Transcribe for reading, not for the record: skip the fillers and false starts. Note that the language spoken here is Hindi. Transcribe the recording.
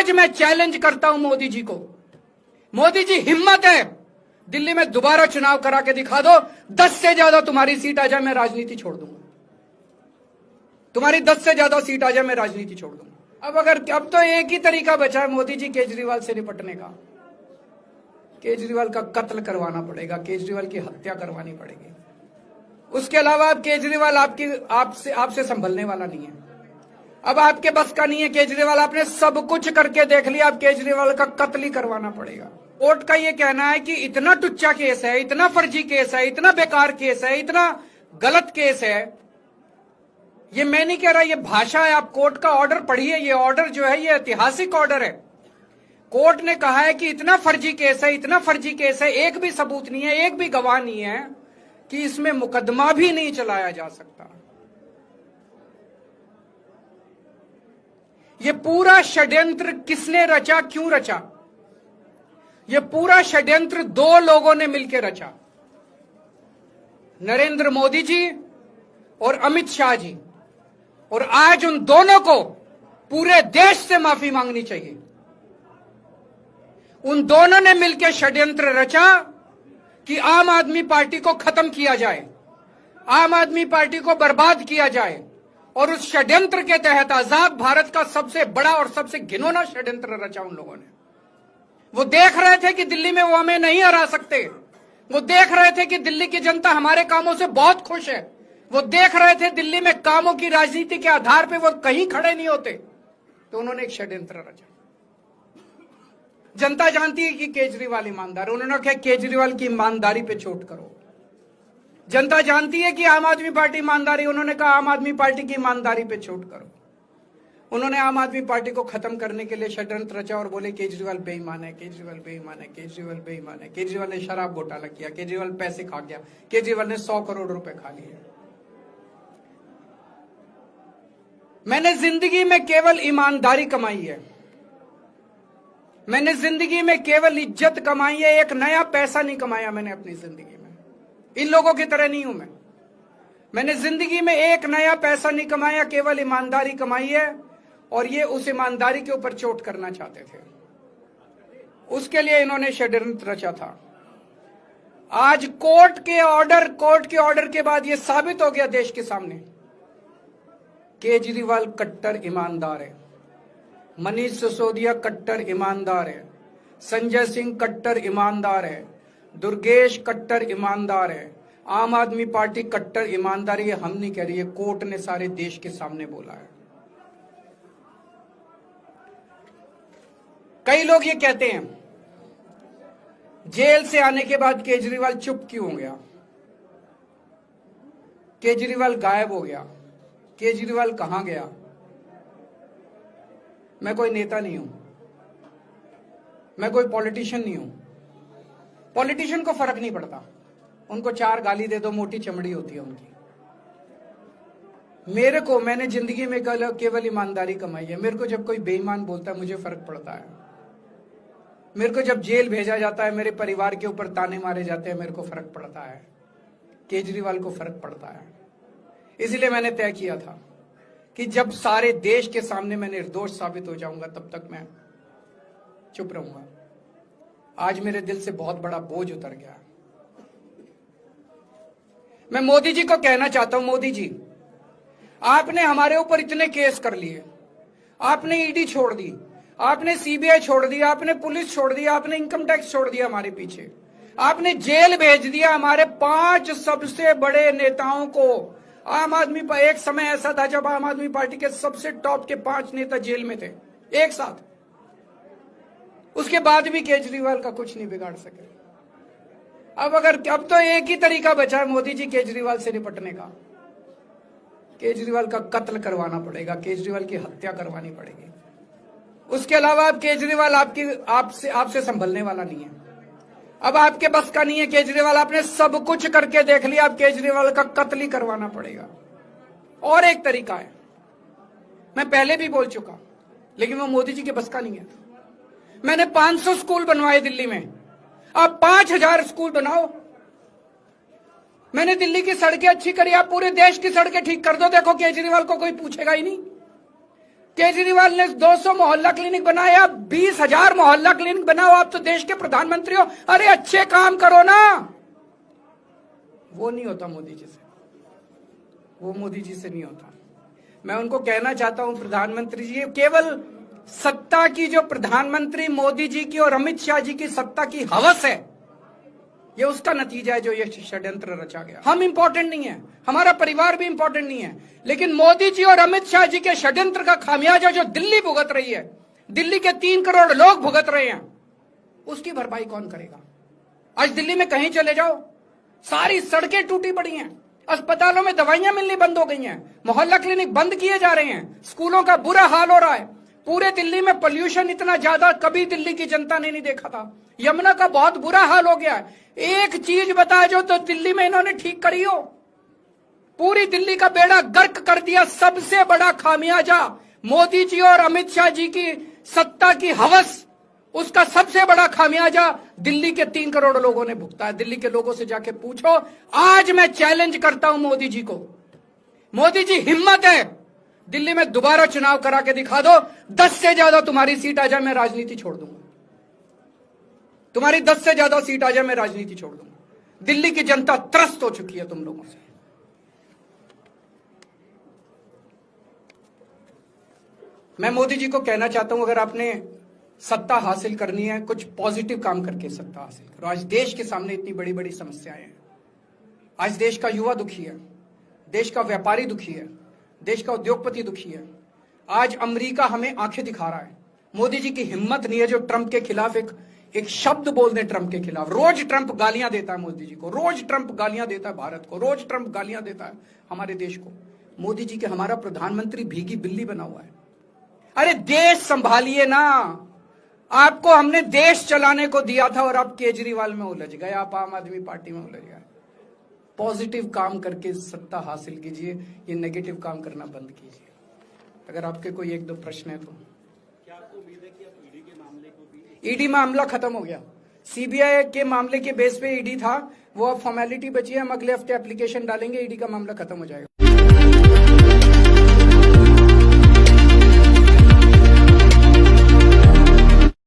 आज मैं चैलेंज करता हूं मोदी जी को। मोदी जी, हिम्मत है दिल्ली में दोबारा चुनाव करा के दिखा दो, 10 से ज्यादा तुम्हारी सीट आ जाए मैं राजनीति छोड़ दूंगा। तुम्हारी 10 से ज्यादा सीट आ जाए मैं राजनीति छोड़ दूंगा। अब तो एक ही तरीका बचा है मोदी जी केजरीवाल से निपटने का। केजरीवाल का कत्ल करवाना पड़ेगा, केजरीवाल की हत्या करवानी पड़ेगी। उसके अलावा अब केजरीवाल आपसे संभलने वाला नहीं है। अब आपके बस का नहीं है केजरीवाल, आपने सब कुछ करके देख लिया, अब केजरीवाल का कत्ल ही करवाना पड़ेगा। कोर्ट का ये कहना है कि इतना टुच्चा केस है, इतना फर्जी केस है, इतना बेकार केस है, इतना गलत केस है। ये मैं नहीं कह रहा, ये भाषा है। आप कोर्ट का ऑर्डर पढ़िए। ये ऑर्डर जो है ये ऐतिहासिक ऑर्डर है। कोर्ट ने कहा है कि इतना फर्जी केस है, इतना फर्जी केस है, एक भी सबूत नहीं है, एक भी गवाह नहीं है कि इसमें मुकदमा भी नहीं चलाया जा सकता। ये पूरा षड्यंत्र किसने रचा, क्यों रचा? ये पूरा षड्यंत्र 2 लोगों ने मिलकर रचा, नरेंद्र मोदी जी और अमित शाह जी। और आज उन दोनों को पूरे देश से माफी मांगनी चाहिए। उन दोनों ने मिलकर षड्यंत्र रचा कि आम आदमी पार्टी को खत्म किया जाए, आम आदमी पार्टी को बर्बाद किया जाए। और उस षड्यंत्र के तहत आजाद भारत का सबसे बड़ा और सबसे घिनौना षड्यंत्र रचा उन लोगों ने। वो देख रहे थे कि दिल्ली में वो हमें नहीं हरा सकते। वो देख रहे थे कि दिल्ली की जनता हमारे कामों से बहुत खुश है। वो देख रहे थे दिल्ली में कामों की राजनीति के आधार पर वो कहीं खड़े नहीं होते। तो उन्होंने एक षड्यंत्र रचा। जनता जानती है कि केजरीवाल ईमानदार, उन्होंने कहा केजरीवाल की ईमानदारी पे चोट करो। जनता जानती है कि आम आदमी पार्टी ईमानदारी, उन्होंने कहा आम आदमी पार्टी की ईमानदारी पे चोट करो। उन्होंने आम आदमी पार्टी को खत्म करने के लिए षड्यंत्र रचा और बोले केजरीवाल बेईमान है, केजरीवाल बेईमान है, केजरीवाल बेईमान है, केजरीवाल ने शराब घोटाला किया, केजरीवाल पैसे खा गया, केजरीवाल ने 100 करोड़ रुपए खा लिए। मैंने जिंदगी में केवल ईमानदारी कमाई है, मैंने जिंदगी में केवल इज्जत कमाई है, एक नया पैसा नहीं कमाया मैंने अपनी जिंदगी में। इन लोगों की तरह नहीं हूं मैं। मैंने जिंदगी में एक नया पैसा नहीं कमाया, केवल ईमानदारी कमाई है। और ये उस ईमानदारी के ऊपर चोट करना चाहते थे, उसके लिए इन्होंने षड्यंत्र रचा था। आज कोर्ट के ऑर्डर के बाद ये साबित हो गया देश के सामने, केजरीवाल कट्टर ईमानदार है, मनीष सिसोदिया कट्टर ईमानदार है, संजय सिंह कट्टर ईमानदार है, दुर्गेश कट्टर ईमानदार है, आम आदमी पार्टी कट्टर ईमानदार है। हम नहीं कह रही है, कोर्ट ने सारे देश के सामने बोला है। कई लोग ये कहते हैं जेल से आने के बाद केजरीवाल चुप क्यों हो गया, केजरीवाल गायब हो गया, केजरीवाल कहां गया? मैं कोई नेता नहीं हूं, मैं कोई पॉलिटिशियन नहीं हूं। पॉलिटिशियन को फर्क नहीं पड़ता, उनको 4 गाली दे दो, मोटी चमड़ी होती है उनकी। मैंने जिंदगी में केवल ईमानदारी कमाई है। मेरे को जब कोई बेईमान बोलता है मुझे फर्क पड़ता है। मेरे को जब जेल भेजा जाता है, मेरे परिवार के ऊपर ताने मारे जाते हैं, मेरे को फर्क पड़ता है। केजरीवाल को फर्क पड़ता है। इसलिए मैंने तय किया था कि जब सारे देश के सामने मैं निर्दोष साबित हो जाऊंगा तब तक मैं चुप रहूंगा। आज मेरे दिल से बहुत बड़ा बोझ उतर गया। मैं मोदी जी को कहना चाहता हूं, मोदी जी, आपने हमारे ऊपर इतने केस कर लिए, आपने ईडी छोड़ दी, आपने सीबीआई छोड़ दिया, आपने पुलिस छोड़ दिया, आपने इनकम टैक्स छोड़ दिया हमारे पीछे, आपने जेल भेज दिया हमारे 5 सबसे बड़े नेताओं को। एक समय ऐसा था जब आम आदमी पार्टी के सबसे टॉप के 5 नेता जेल में थे एक साथ। उसके बाद भी केजरीवाल का कुछ नहीं बिगाड़ सके। अब तो एक ही तरीका बचा है मोदी जी केजरीवाल से निपटने का। केजरीवाल का कत्ल करवाना पड़ेगा, केजरीवाल की हत्या करवानी पड़ेगी। उसके अलावा अब केजरीवाल आपसे संभलने वाला नहीं है। अब आपके बस का नहीं है केजरीवाल, आपने सब कुछ करके देख लिया, अब केजरीवाल का कत्ल ही करवाना पड़ेगा। और एक तरीका है, मैं पहले भी बोल चुका, लेकिन वो मोदी जी के बस का नहीं है। मैंने 500 स्कूल बनवाए दिल्ली में, आप 5000 स्कूल बनाओ। मैंने दिल्ली की सड़कें अच्छी करी, आप पूरे देश की सड़कें ठीक कर दो, देखो केजरीवाल को कोई पूछेगा ही नहीं। केजरीवाल ने 200 मोहल्ला क्लिनिक बनाया, 20,000 मोहल्ला क्लिनिक बनाओ। आप तो देश के प्रधानमंत्री हो, अरे अच्छे काम करो ना। वो नहीं होता मोदी जी से, वो मोदी जी से नहीं होता। मैं उनको कहना चाहता हूं, प्रधानमंत्री जी, केवल सत्ता की जो प्रधानमंत्री मोदी जी की और अमित शाह जी की सत्ता की हवस है, ये उसका नतीजा है जो ये षड्यंत्र रचा गया। हम इंपॉर्टेंट नहीं है, हमारा परिवार भी इंपॉर्टेंट नहीं है, लेकिन मोदी जी और अमित शाह जी के षड्यंत्र का खामियाजा जो दिल्ली भुगत रही है, दिल्ली के 3 करोड़ लोग भुगत रहे हैं, उसकी भरपाई कौन करेगा? आज दिल्ली में कहीं चले जाओ, सारी सड़कें टूटी पड़ी हैं, अस्पतालों में दवाइयां मिलनी बंद हो गई हैं, मोहल्ला क्लिनिक बंद किए जा रहे हैं, स्कूलों का बुरा हाल हो रहा है। पूरे दिल्ली में पोल्यूशन इतना ज्यादा कभी दिल्ली की जनता ने नहीं देखा था। यमुना का बहुत बुरा हाल हो गया है। एक चीज बता जो तो दिल्ली में इन्होंने ठीक करी हो, पूरी दिल्ली का बेड़ा गर्क कर दिया। सबसे बड़ा खामियाजा मोदी जी और अमित शाह जी की सत्ता की हवस, उसका सबसे बड़ा खामियाजा दिल्ली के 3 करोड़ लोगों ने भुगता है। दिल्ली के लोगों से जाके पूछो। आज मैं चैलेंज करता हूं मोदी जी को, मोदी जी हिम्मत है, दिल्ली में दोबारा चुनाव करा के दिखा दो, 10 से ज्यादा तुम्हारी सीट आ जाए, मैं राजनीति छोड़ दूंगा। तुम्हारी 10 से ज्यादा सीट आ जाए, मैं राजनीति छोड़ दूंगा। दिल्ली की जनता त्रस्त हो चुकी है तुम लोगों से। मैं मोदी जी को कहना चाहता हूं, अगर आपने सत्ता हासिल करनी है, कुछ पॉजिटिव काम करके सत्ता हासिल करो। आज देश के सामने इतनी बड़ी बड़ी समस्याएं हैं। आज देश का युवा दुखी है, देश का व्यापारी दुखी है, देश का उद्योगपति दुखी है। आज अमेरिका हमें आंखें दिखा रहा है। मोदी जी की हिम्मत नहीं है जो ट्रंप के खिलाफ एक शब्द बोल दे। ट्रंप के खिलाफ रोज ट्रंप गालियां देता है मोदी जी को, रोज ट्रंप गालियां देता है भारत को, रोज ट्रंप गालियां देता है हमारे देश को। मोदी जी के हमारा प्रधानमंत्री भीगी बिल्ली बना हुआ है। अरे देश संभालिए ना, आपको हमने देश चलाने को दिया था और आप केजरीवाल में उलझ गए, आप आम आदमी पार्टी में उलझ गए। पॉजिटिव काम करके सत्ता हासिल कीजिए, ये नेगेटिव काम करना बंद कीजिए। अगर आपके कोई 1-2 प्रश्न है तो। क्या आपको उम्मीद है कि आप ईडी के मामले को भी? ईडी मामला खत्म हो गया। सीबीआई के मामले के बेस पे ईडी था, वो अब फॉर्मेलिटी बची है। हम अगले हफ्ते एप्लीकेशन डालेंगे, ईडी का मामला खत्म हो जाएगा।